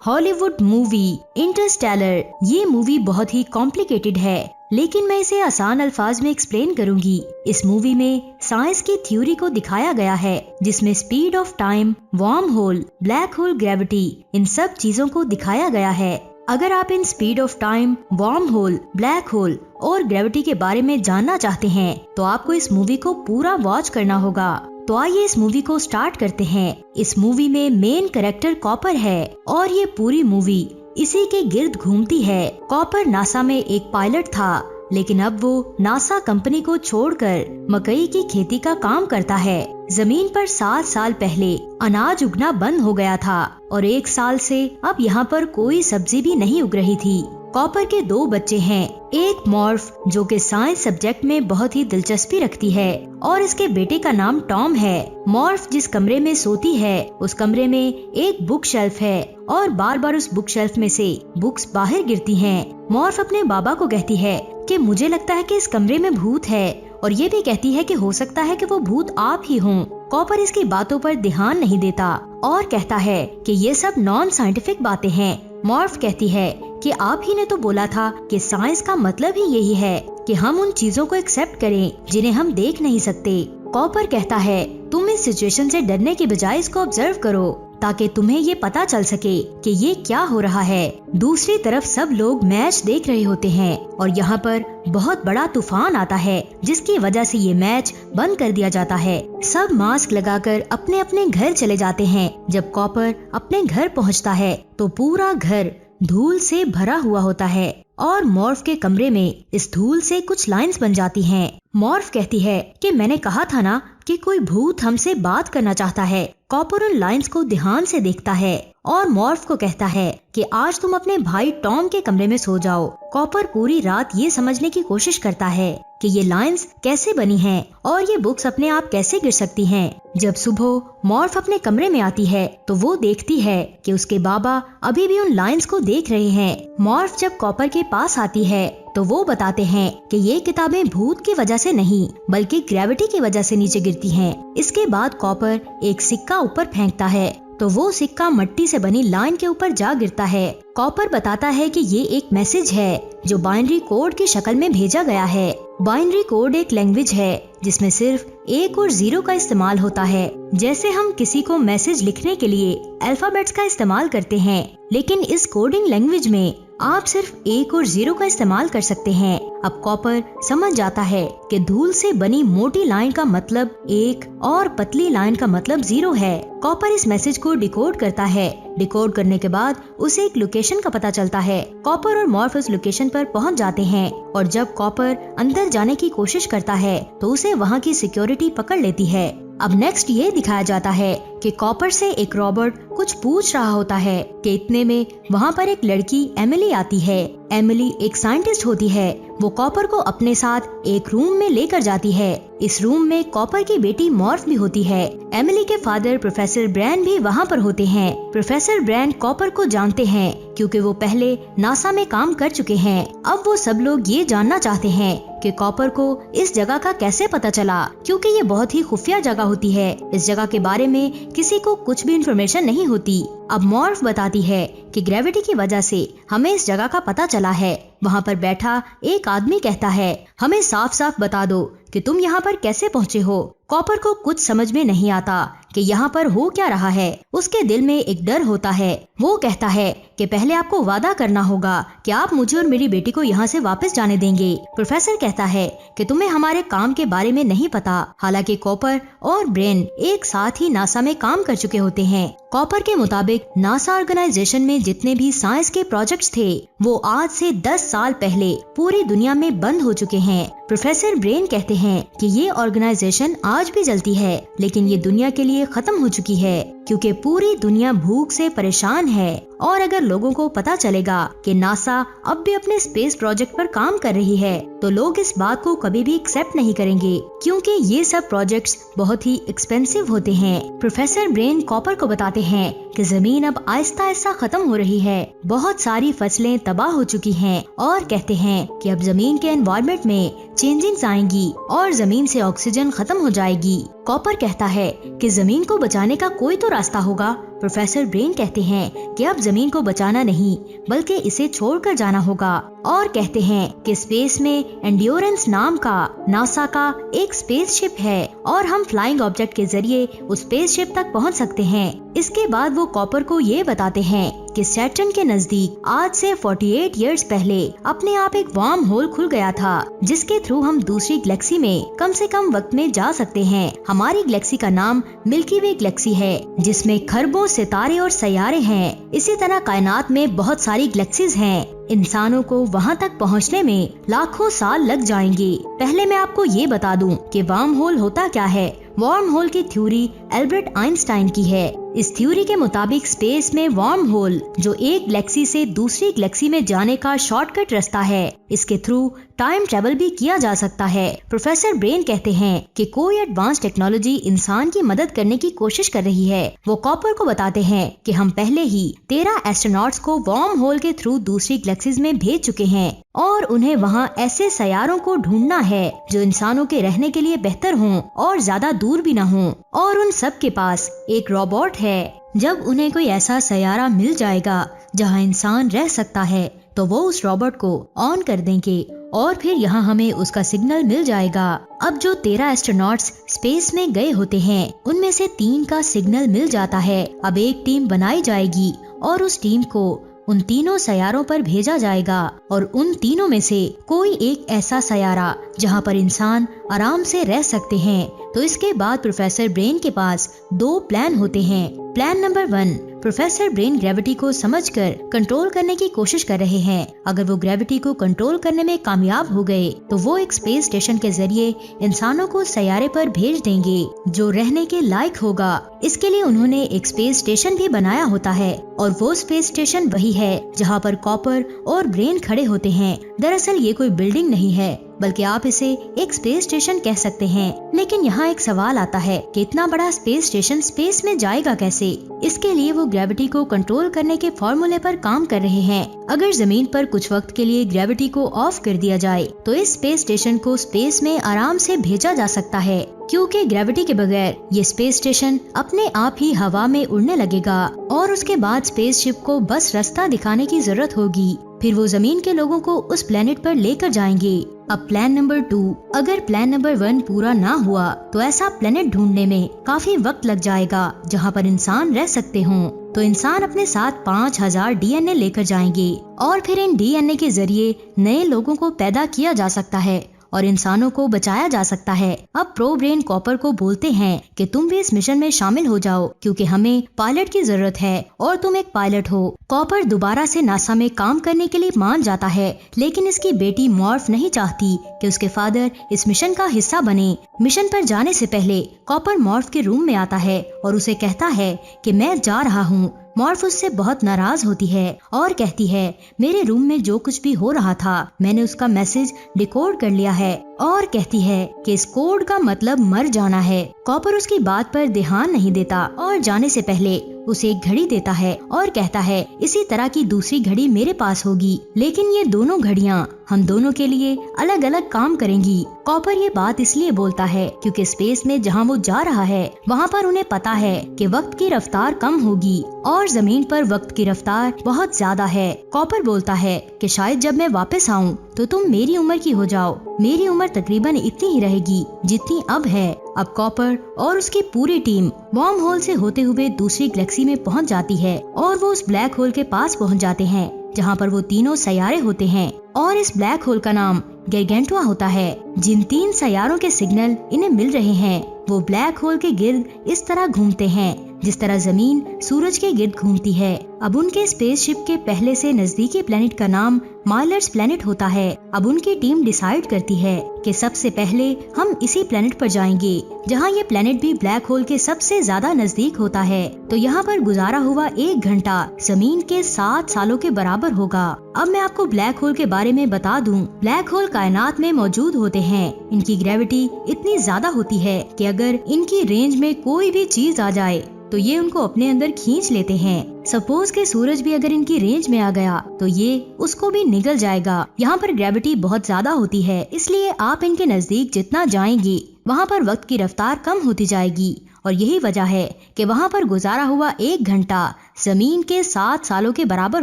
Hollywood movie Interstellar. ये movie बहुत ही complicated है, लेकिन मैं इसे आसान अल्फाज में एक्सप्लेन करूंगी। इस मूवी में साइंस की थ्योरी को दिखाया गया है, जिसमें speed of time, wormhole, black hole, gravity, इन सब चीजों को दिखाया गया है। अगर आप इन speed of time, wormhole, black hole और ग्रेविटी के बारे में जानना चाहते हैं, तो आपको इस मूवी को पूरा वॉच करना होगा। तो आइए इस मूवी को स्टार्ट करते हैं। इस मूवी में मेन कैरेक्टर कॉपर है और ये पूरी मूवी इसी के गिर्द घूमती है। कॉपर नासा में एक पायलट था, लेकिन अब वो नासा कंपनी को छोड़कर मकई की खेती का काम करता है। जमीन पर 7 साल पहले अनाज उगना बंद हो गया था और 1 साल से अब यहाँ पर कोई सब्जी भी नहीं उग रही थी। कॉपर के 2 बच्चे हैं, एक मॉर्फ जो कि साइंस सब्जेक्ट में बहुत ही दिलचस्पी रखती है और इसके बेटे का नाम टॉम है। मॉर्फ जिस कमरे में सोती है, उस कमरे में एक बुक शेल्फ है और बार बार उस बुक शेल्फ में से बुक्स बाहर गिरती हैं। मॉर्फ अपने बाबा को कहती है कि मुझे लगता है कि इस कमरे में भूत है, और ये भी कहती है कि हो सकता है कि वो भूत आप ही हों। कॉपर इसकी बातों पर ध्यान नहीं देता और कहता है कि ये सब नॉन साइंटिफिक बातें हैं। मॉर्फ कहती है कि आप ही ने तो बोला था कि साइंस का मतलब ही यही है कि हम उन चीजों को एक्सेप्ट करें जिन्हें हम देख नहीं सकते। कॉपर कहता है तुम इस सिचुएशन से डरने की बजाय इसको ऑब्जर्व करो, ताकि तुम्हें ये पता चल सके कि ये क्या हो रहा है। दूसरी तरफ सब लोग मैच देख रहे होते हैं और यहाँ पर बहुत बड़ा तूफान आता है, जिसकी वजह से ये मैच बंद कर दिया जाता है। सब मास्क लगाकर अपने अपने घर चले जाते हैं। जब कॉपर अपने घर पहुँचता है तो पूरा घर धूल से भरा हुआ होता है और मॉर्फ के कमरे में इस धूल से कुछ लाइंस बन जाती हैं। मॉर्फ कहती है कि मैंने कहा था ना कि कोई भूत हमसे बात करना चाहता है। कॉपर उन लाइंस को ध्यान से देखता है और मॉर्फ को कहता है कि आज तुम अपने भाई टॉम के कमरे में सो जाओ। कॉपर पूरी रात ये समझने की कोशिश करता है कि ये लाइंस कैसे बनी हैं और ये बुक्स अपने आप कैसे गिर सकती हैं। जब सुबह मॉर्फ अपने कमरे में आती है तो वो देखती है कि उसके बाबा अभी भी उन लाइंस को देख रहे हैं। मॉर्फ जब कॉपर के पास आती है तो वो बताते हैं कि ये किताबें भूत की वजह से नहीं, बल्कि ग्रेविटी की वजह से नीचे गिरती हैं। इसके बाद कॉपर एक सिक्का ऊपर फेंकता है तो वो सिक्का मिट्टी से बनी लाइन के ऊपर जा गिरता है। कॉपर बताता है कि ये एक मैसेज है जो बाइनरी कोड की शक्ल में भेजा गया है। बाइनरी कोड एक लैंग्वेज है जिसमें सिर्फ 1 और 0 का इस्तेमाल होता है। जैसे हम किसी को मैसेज लिखने के लिए अल्फाबेट्स का इस्तेमाल करते हैं, लेकिन इस कोडिंग लैंग्वेज में आप सिर्फ 1 और 0 का इस्तेमाल कर सकते हैं। अब कॉपर समझ जाता है कि धूल से बनी मोटी लाइन का मतलब 1 और पतली लाइन का मतलब 0 है। कॉपर इस मैसेज को डिकोड करता है। डिकोड करने के बाद उसे एक लोकेशन का पता चलता है। कॉपर और मॉर्फ उस लोकेशन पर पहुंच जाते हैं और जब कॉपर अंदर जाने की कोशिश करता है तो उसे वहां की सिक्योरिटी पकड़ लेती है। अब नेक्स्ट ये दिखाया जाता है कि कॉपर से एक रॉबर्ट कुछ पूछ रहा होता है कि इतने में वहाँ पर एक लड़की एमिली आती है। एमिली एक साइंटिस्ट होती है। वो कॉपर को अपने साथ एक रूम में लेकर जाती है। इस रूम में कॉपर की बेटी मॉर्फ भी होती है। एमिली के फादर प्रोफेसर ब्रैन भी वहाँ पर होते हैं। प्रोफेसर ब्रैन कॉपर को जानते हैं क्योंकि वो पहले नासा में काम कर चुके हैं। अब वो सब लोग ये जानना चाहते हैं कि कॉपर को इस जगह का कैसे पता चला, क्योंकि ये बहुत ही खुफिया जगह होती है। इस जगह के बारे में किसी को कुछ भी इंफॉर्मेशन नहीं होती। अब मॉर्फ बताती है कि ग्रेविटी की वजह से हमें इस जगह का पता चला है। वहाँ पर बैठा एक आदमी कहता है हमें साफ साफ बता दो कि तुम यहाँ पर कैसे पहुँचे हो। कॉपर को कुछ समझ में नहीं आता कि यहाँ पर हो क्या रहा है। उसके दिल में एक डर होता है। वो कहता है कि पहले आपको वादा करना होगा कि आप मुझे और मेरी बेटी को यहाँ से वापस जाने देंगे। प्रोफेसर कहता है कि तुम्हें हमारे काम के बारे में नहीं पता। हालांकि कॉपर और ब्रेन एक साथ ही नासा में काम कर चुके होते हैं। कॉपर के मुताबिक नासा ऑर्गेनाइजेशन में जितने भी साइंस के प्रोजेक्ट्स थे वो आज से 10 साल पहले पूरी दुनिया में बंद हो चुके हैं। प्रोफेसर ब्रेन कहते हैं कि ये ऑर्गेनाइजेशन आज भी चलती है, लेकिन ये दुनिया के लिए खत्म हो चुकी है क्योंकि पूरी दुनिया भूख से परेशान है। और अगर लोगों को पता चलेगा कि नासा अब भी अपने स्पेस प्रोजेक्ट पर काम कर रही है तो लोग इस बात को कभी भी एक्सेप्ट नहीं करेंगे, क्योंकि ये सब प्रोजेक्ट्स बहुत ही एक्सपेंसिव होते हैं। प्रोफेसर ब्रेन कॉपर को बताते हैं कि जमीन अब आहिस्ता आहिस्ता खत्म हो रही है। बहुत सारी फसलें तबाह हो चुकी हैं और कहते हैं कि अब जमीन के एनवायरनमेंट में चेंजिंग्स आएंगी और जमीन से ऑक्सीजन खत्म हो जाएगी। कॉपर कहता है कि जमीन को बचाने का कोई तो रास्ता होगा। प्रोफेसर ब्रेन कहते हैं कि अब जमीन को बचाना नहीं बल्कि इसे छोड़कर जाना होगा। और कहते हैं कि स्पेस में एंड्योरेंस नाम का नासा का एक स्पेसशिप है और हम फ्लाइंग ऑब्जेक्ट के जरिए उस स्पेसशिप तक पहुंच सकते हैं। इसके बाद वो कॉपर को ये बताते हैं कि सैटर्न के नजदीक आज से 48 इयर्स पहले अपने आप एक वार्म होल खुल गया था, जिसके थ्रू हम दूसरी गैलेक्सी में कम से कम वक्त में जा सकते हैं। हमारी गैलेक्सी का नाम मिल्की वे गैलेक्सी है, जिसमें खरबों सितारे और सैयारे हैं। इसी तरह कायनात में बहुत सारी गैलेक्सीज हैं। इंसानों को वहां तक पहुंचने में लाखों साल लग जाएंगे। पहले मैं आपको ये बता दूं कि वार्म होल होता क्या है। वार्म होल की थ्योरी एल्बर्ट आइंस्टाइन की है। इस थ्योरी के मुताबिक स्पेस में वार्म होल जो एक गैलेक्सी से दूसरी गैलेक्सी में जाने का शॉर्टकट रास्ता है। इसके थ्रू टाइम ट्रेवल भी किया जा सकता है। प्रोफेसर ब्रेन कहते हैं कि कोई एडवांस टेक्नोलॉजी इंसान की मदद करने की कोशिश कर रही है। वो कॉपर को बताते हैं कि हम पहले ही 13 एस्ट्रोनॉट्स को वार्म होल के थ्रू दूसरी गैलेक्सीज में भेज चुके हैं और उन्हें वहाँ ऐसे सैयारों को ढूंढना है जो इंसानों के रहने के लिए बेहतर हों और ज्यादा दूर भी न हों। और उन सब के पास एक रोबोट है। जब उन्हें कोई ऐसा सैयारा मिल जाएगा जहाँ इंसान रह सकता है तो वो उस रोबोट को ऑन कर देंगे और फिर यहाँ हमें उसका सिग्नल मिल जाएगा। अब जो 13 एस्ट्रोनॉट्स स्पेस में गए होते हैं उनमें से 3 का सिग्नल मिल जाता है। अब एक टीम बनाई जाएगी और उस टीम को उन तीनों सैयारों पर भेजा जाएगा और उन तीनों में से कोई एक ऐसा सैयारा जहाँ पर इंसान आराम से रह सकते हैं। तो इसके बाद प्रोफेसर ब्रेन के पास 2 प्लान होते हैं। Plan number 1, professor brain gravity को समझकर कंट्रोल करने की कोशिश कर रहे हैं। अगर वो ग्रेविटी को कंट्रोल करने में कामयाब हो गए तो वो एक स्पेस स्टेशन के जरिए इंसानों को सैयारे पर भेज देंगे जो रहने के लायक होगा। इसके लिए उन्होंने एक स्पेस स्टेशन भी बनाया होता है और वो स्पेस स्टेशन वही है जहाँ पर कॉपर और ब्रेन खड़े होते हैं। दरअसल ये कोई बिल्डिंग नहीं है बल्कि आप इसे एक स्पेस स्टेशन कह सकते हैं। लेकिन यहाँ एक सवाल आता है कि इतना बड़ा स्पेस स्टेशन स्पेस में जाएगा कैसे? इसके लिए वो ग्रेविटी को कंट्रोल करने के फॉर्मूले पर काम कर रहे हैं। अगर जमीन पर कुछ वक्त के लिए ग्रेविटी को ऑफ कर दिया जाए तो इस स्पेस स्टेशन को स्पेस में आराम से भेजा जा सकता है, क्योंकि ग्रेविटी के बगैर ये स्पेस स्टेशन अपने आप ही हवा में उड़ने लगेगा और उसके बाद स्पेसशिप को बस रास्ता दिखाने की जरूरत होगी। फिर वो जमीन के लोगों को उस प्लेनेट पर लेकर जाएंगे। अब प्लान नंबर 2, अगर प्लान नंबर 1 पूरा ना हुआ तो ऐसा प्लेनेट ढूंढने में काफी वक्त लग जाएगा जहाँ पर इंसान रह सकते हों। तो इंसान अपने साथ 5000 डीएनए लेकर जाएंगे और फिर इन डीएनए के जरिए नए लोगों को पैदा किया जा सकता है और इंसानों को बचाया जा सकता है। अब प्रो ब्रेन कॉपर को बोलते हैं कि तुम भी इस मिशन में शामिल हो जाओ क्योंकि हमें पायलट की जरूरत है और तुम एक पायलट हो। कॉपर दोबारा से नासा में काम करने के लिए मान जाता है, लेकिन इसकी बेटी मॉर्फ नहीं चाहती कि उसके फादर इस मिशन का हिस्सा बने। मिशन पर जाने से पहले कॉपर मॉर्फ के रूम में आता है और उसे कहता है कि मैं जा रहा हूँ। मॉर्फ उससे बहुत नाराज होती है और कहती है मेरे रूम में जो कुछ भी हो रहा था मैंने उसका मैसेज डिकोड कर लिया है, और कहती है कि इस कोड का मतलब मर जाना है। कॉपर उसकी बात पर ध्यान नहीं देता और जाने से पहले उसे एक घड़ी देता है और कहता है इसी तरह की दूसरी घड़ी मेरे पास होगी, लेकिन ये दोनों घड़ियाँ हम दोनों के लिए अलग अलग काम करेंगी। कॉपर ये बात इसलिए बोलता है क्योंकि स्पेस में जहाँ वो जा रहा है वहाँ पर उन्हें पता है कि वक्त की रफ्तार कम होगी और जमीन पर वक्त की रफ्तार बहुत ज्यादा है। कॉपर बोलता है कि शायद जब मैं वापस आऊँ तो तुम मेरी उम्र की हो जाओ। मेरी उम्र तकरीबन इतनी ही रहेगी जितनी अब है। अब कॉपर और उसकी पूरी टीम वार्म होल से होते हुए दूसरी गैलेक्सी में पहुंच जाती है और वो उस ब्लैक होल के पास पहुंच जाते हैं जहां पर वो तीनों सैयारे होते हैं और इस ब्लैक होल का नाम गैरगेंटुआ होता है। जिन 3 सैयारों के सिग्नल इन्हें मिल रहे हैं वो ब्लैक होल के गिर्द इस तरह घूमते हैं जिस तरह जमीन सूरज के गिर्द घूमती है। अब उनके स्पेसशिप के पहले से नजदीकी प्लेनेट का नाम माइलर्स प्लेनेट होता है। अब उनकी टीम डिसाइड करती है कि सबसे पहले हम इसी प्लेनेट पर जाएंगे जहां ये प्लेनेट भी ब्लैक होल के सबसे ज्यादा नजदीक होता है। तो यहाँ पर गुजारा हुआ 1 घंटा जमीन के 7 सालों के बराबर होगा। अब मैं आपको ब्लैक होल के बारे में बता दूं। ब्लैक होल कायनात में मौजूद होते हैं। इनकी ग्रेविटी इतनी ज्यादा होती है कि अगर इनकी रेंज में कोई भी चीज आ जाए तो ये उनको अपने अंदर खींच लेते हैं। सपोज के सूरज भी अगर इनकी रेंज में आ गया तो ये उसको भी निगल जाएगा। यहाँ पर ग्रेविटी बहुत ज्यादा होती है, इसलिए आप इनके नजदीक जितना जाएंगे वहाँ पर वक्त की रफ्तार कम होती जाएगी और यही वजह है कि वहाँ पर गुजारा हुआ 1 घंटा जमीन के 7 सालों के बराबर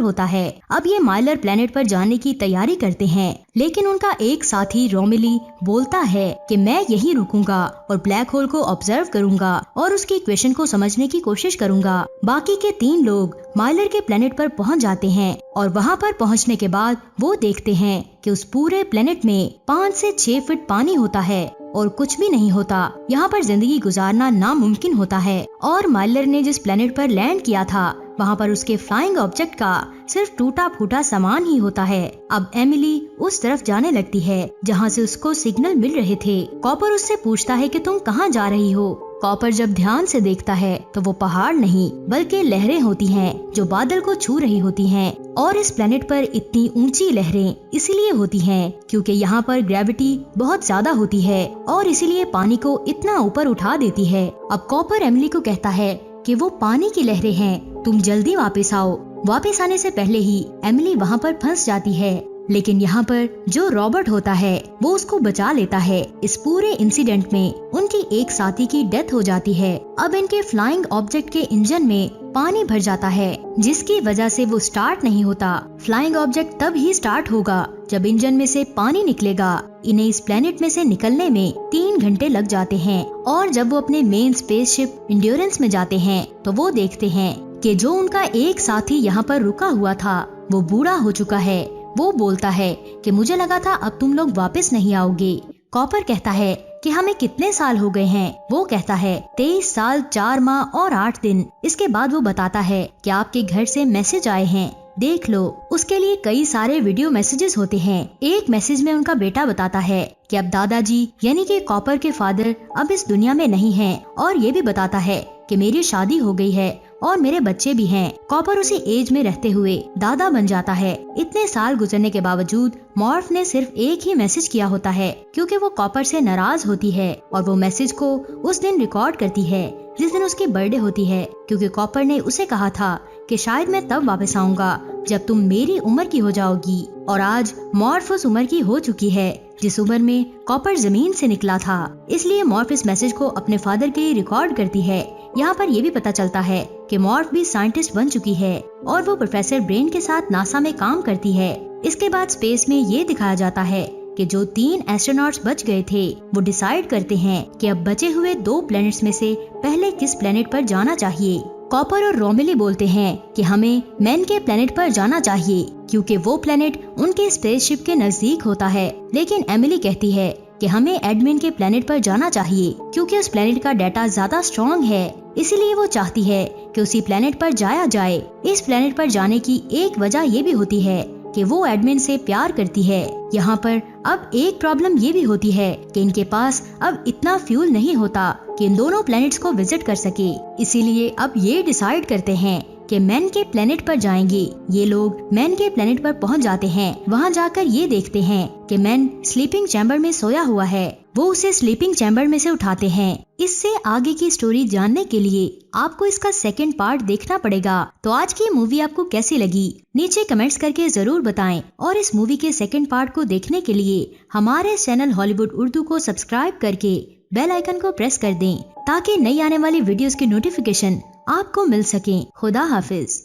होता है। अब ये माइलर प्लेनेट पर जाने की तैयारी करते हैं, लेकिन उनका एक साथी रोमिली बोलता है कि मैं यहीं रुकूंगा और ब्लैक होल को ऑब्जर्व करूंगा और उसकी इक्वेशन को समझने की कोशिश करूंगा। बाकी के 3 लोग माइलर के प्लेनेट पर पहुंच जाते हैं और वहां पर पहुंचने के बाद वो देखते हैं कि उस पूरे प्लेनेट में 5 से 6 फीट पानी होता है और कुछ भी नहीं होता। यहाँ पर जिंदगी गुजारना नामुमकिन होता है। और माइलर ने जिस प्लेनेट पर लैंड किया था वहाँ पर उसके फ्लाइंग ऑब्जेक्ट का सिर्फ टूटा फूटा सामान ही होता है। अब एमिली उस तरफ जाने लगती है जहाँ से उसको सिग्नल मिल रहे थे। कॉपर उससे पूछता है कि तुम कहाँ जा रही हो। कॉपर जब ध्यान से देखता है तो वो पहाड़ नहीं बल्कि लहरें होती हैं जो बादल को छू रही होती हैं। और इस प्लेनेट पर इतनी ऊंची लहरें इसीलिए होती हैं क्योंकि यहाँ पर ग्रेविटी बहुत ज्यादा होती है और इसीलिए पानी को इतना ऊपर उठा देती है। अब कॉपर एमिली को कहता है कि वो पानी की लहरें हैं, तुम जल्दी वापस आओ। वापस आने से पहले ही एमिली वहाँ पर फंस जाती है, लेकिन यहाँ पर जो रॉबर्ट होता है वो उसको बचा लेता है। इस पूरे इंसिडेंट में उनकी एक साथी की डेथ हो जाती है। अब इनके फ्लाइंग ऑब्जेक्ट के इंजन में पानी भर जाता है जिसकी वजह से वो स्टार्ट नहीं होता। फ्लाइंग ऑब्जेक्ट तब ही स्टार्ट होगा जब इंजन में से पानी निकलेगा। इन्हें इस प्लेनेट में से निकलने में 3 घंटे लग जाते हैं और जब वो अपने मेन स्पेसशिप इंड्योरेंस में जाते हैं तो वो देखते हैं कि जो उनका एक साथी यहाँ पर रुका हुआ था वो बूढ़ा हो चुका है। वो बोलता है कि मुझे लगा था अब तुम लोग वापस नहीं आओगे। कॉपर कहता है कि हमें कितने साल हो गए हैं। वो कहता है 23 साल 4 माह और 8 दिन। इसके बाद वो बताता है कि आपके घर से मैसेज आए हैं, देख लो। उसके लिए कई सारे वीडियो मैसेजेस होते हैं। एक मैसेज में उनका बेटा बताता है कि अब दादाजी यानी कि कॉपर के फादर अब इस दुनिया में नहीं हैं और ये भी बताता है कि मेरी शादी हो गई है और मेरे बच्चे भी हैं। कॉपर उसी एज में रहते हुए दादा बन जाता है। इतने साल गुजरने के बावजूद मॉर्फ ने सिर्फ एक ही मैसेज किया होता है क्योंकि वो कॉपर से नाराज होती है और वो मैसेज को उस दिन रिकॉर्ड करती है जिस दिन उसकी बर्थडे होती है, क्योंकि कॉपर ने उसे कहा था कि शायद मैं तब वापस आऊंगा जब तुम मेरी उम्र की हो जाओगी। और आज मॉर्फ उस उम्र की हो चुकी है जिस उम्र में कॉपर जमीन से निकला था। इसलिए मॉर्फ इस मैसेज को अपने फादर के लिए रिकॉर्ड करती है। यहाँ पर यह भी पता चलता है कि मॉर्फ भी साइंटिस्ट बन चुकी है और वो प्रोफेसर ब्रेन के साथ नासा में काम करती है। इसके बाद स्पेस में ये दिखाया जाता है कि जो 3 एस्ट्रोनॉट्स बच गए थे वो डिसाइड करते हैं कि अब बचे हुए 2 प्लैनेट्स में से पहले किस प्लैनेट पर जाना चाहिए। कॉपर और रोमिली बोलते हैं कि हमें मैन के प्लैनेट पर जाना चाहिए क्योंकि वो प्लैनेट उनके स्पेसशिप के नजदीक होता है। लेकिन एमिली कहती है कि हमें एडमिन के प्लैनेट पर जाना चाहिए क्योंकि उस प्लैनेट का डाटा ज्यादा स्ट्रॉन्ग है। इसीलिए वो चाहती है कि उसी प्लैनेट पर जाया जाए। इस प्लैनेट पर जाने की एक वजह ये भी होती है कि वो एडमिन से प्यार करती है। यहाँ पर अब एक प्रॉब्लम ये भी होती है कि इनके पास अब इतना फ्यूल नहीं होता कि इन दोनों प्लैनेट्स को विजिट कर सके। इसीलिए अब ये डिसाइड करते हैं कि मैन के प्लेनेट पर जाएंगे। ये लोग मैन के प्लेनेट पर पहुंच जाते हैं। वहां जाकर ये देखते हैं कि मैन स्लीपिंग चैम्बर में सोया हुआ है। वो उसे स्लीपिंग चैम्बर में से उठाते हैं। इससे आगे की स्टोरी जानने के लिए आपको इसका सेकंड पार्ट देखना पड़ेगा। तो आज की मूवी आपको कैसी लगी नीचे कमेंट्स करके जरूर बताएं और इस मूवी के सेकंड पार्ट को देखने के लिए हमारे चैनल हॉलीवुड उर्दू को सब्सक्राइब करके बेल आइकन को प्रेस कर दें ताकि नई आने वाली वीडियोस की नोटिफिकेशन आपको मिल सके। खुदा हाफिज।